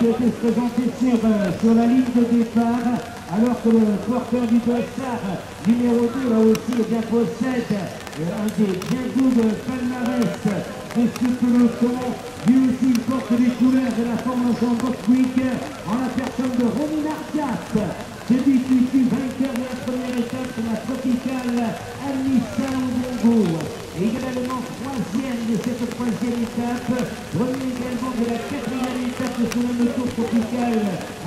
qui a été présenté sur la ligne de départ, alors que le porteur du dossard numéro 2 là aussi eh bien, possède un des bien beaux de palmarès de ce peloton. Lui aussi il porte les couleurs de la Formule Box Week en la personne de Romy Marcias. Celui qui fut vainqueur de la première étape, c'est la tropicale Anissa Bongo. Et également troisième de cette troisième étape, premier également de la quatrième étape de son tour tropical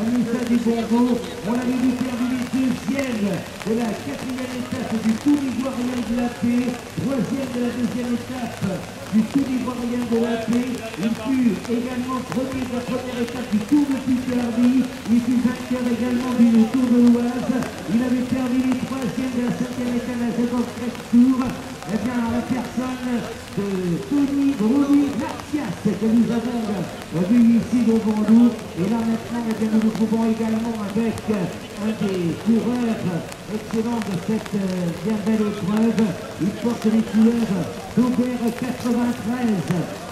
Anissa du Bongo. On l'avait vu terminer deuxième de la quatrième étape du Tour ivoirien de la paix, troisième de la deuxième étape du Tour ivoirien de la paix. Il fut également premier de la première étape du Tour de Picardie. Il fut vainqueur également du Tour de l'Oise. Il avait terminé troisième de la cinquième étape de la seconde Tour. Eh bien, la personne de Tony Romy Marcias que nous avons vu ici devant nous. Et là maintenant, eh bien, nous nous trouvons également avec un des coureurs excellents de cette bien belle épreuve. Il porte les couleurs d'Aubert 93.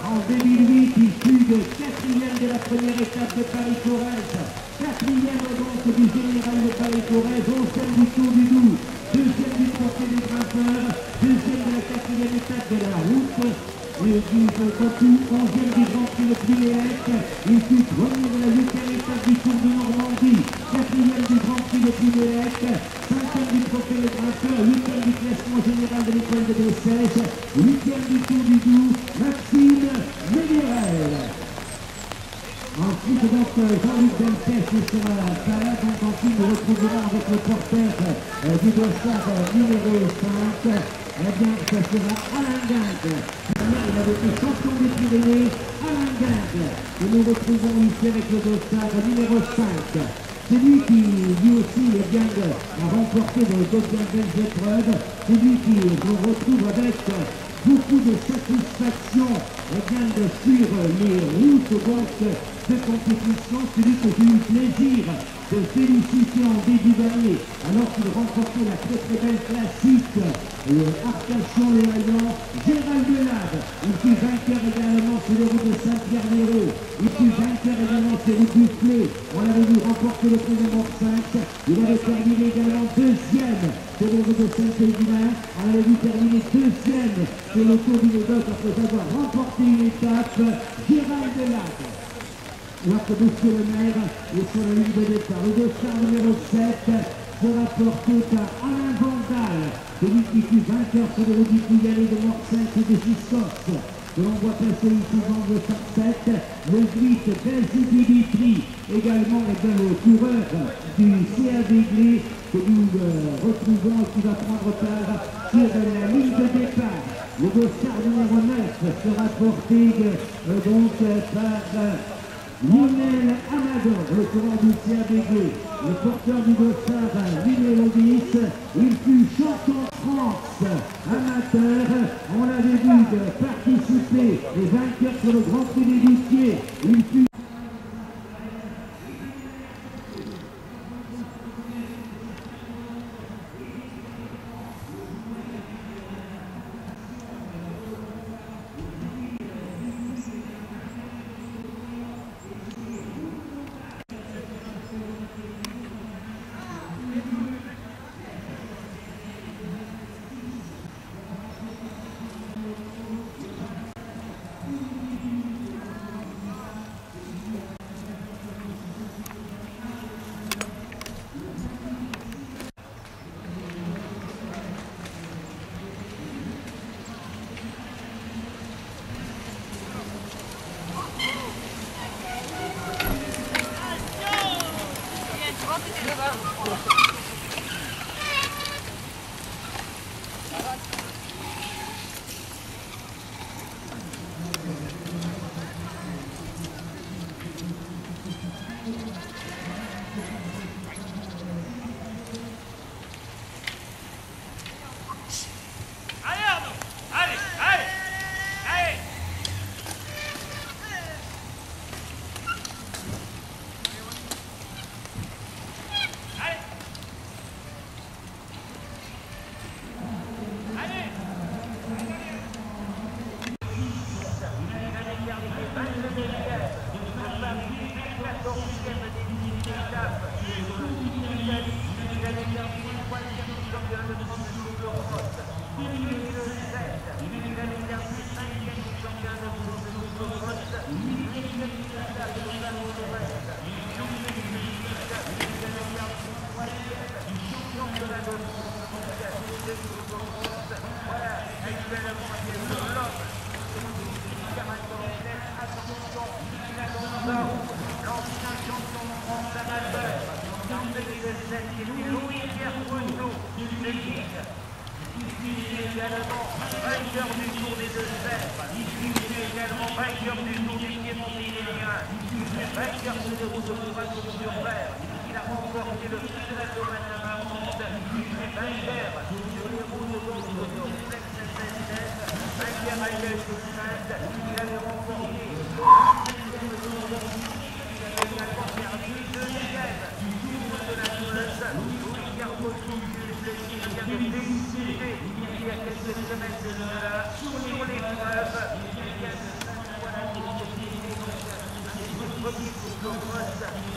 En 2008, il fut de quatrième de la première étape de Paris-Corrèze, quatrième donc du général de Paris-Corrèze, onzième du Tour du Doubs, deuxième du Trophée des Grimpeurs, deuxième de la quatrième étape de la route du Poitou, onzième du Grand Prix de Pluméec. Il fut premier de la huitième étape du Tour de Normandie, quatrième du Grand Prix de Pluméec, cinquième du Trophée des Grimpeurs, huitième du classement général de l'école de Bessèges, huitième du Tour du Doubs, Maxime Ménérel. Ensuite, donc, Jean-Luc Delpech sera pas là, donc ensuite nous retrouverons avec le porteur du dossard numéro 5. Eh bien, ça sera Alain Guingue. Il avait été champion des Pyrénées, Alain Guingue. Et nous retrouvons ici avec le dossard numéro 5. C'est lui qui, lui aussi, eh bien, a remporté de bien belles épreuves. C'est lui qui nous retrouve avec beaucoup de satisfaction sur les routes de compétition. Celui que j'ai eu le plaisir de féliciter en début d'année alors qu'il remportait la très très belle classique Arcachon-les-Haillons, Gérald Delade. Il fut vainqueur également sur les routes de Saint-Pierre-des-Roues. Il fut vainqueur également sur les routes du Flé. On l'avait vu remporter le prix de Mort-5. Il avait terminé également deuxième sur les routes de Saint-Péguin. On l'avait vu terminer deuxième sur le Tour du Médoc après avoir remporté une étape. Gérald Delade. Alors que monsieur le maire est sur la ligne de départ. Le dossard numéro 7 sera porté par Alain Vandal, celui qui fut vainqueur sur le route du Pouillet de Mort-5 et de Giscos. Que l'on voit passer ici dans le 7, le 8 Belgique Dimitri, également le coureur du CA Véglé que nous retrouvons et qui va prendre part sur la ligne de départ. Le dossard numéro 9 sera porté donc par Lionel Amador, le coureur du CABG, le porteur du dossard numéro 10, il fut champion de France amateur. On l'avait vu participer et vainqueur sur le Grand Prix des Luthiers. Il fut vainqueur du Tour des Deux-Sèvres. Il fut également vainqueur du Tour du Piémont-Pyrénéen. Vainqueur sur les routes de Poitou-sur-Mer. Il a remporté le prix de la Domaine de Marmande. Il est vainqueur sur les routes de Roulex-SNCF. Vainqueur à Liège-Sainte. Il avait remporté il y a quelques semaines de cela, sur l'épreuve, il y a de voilà, le premier pour Corros.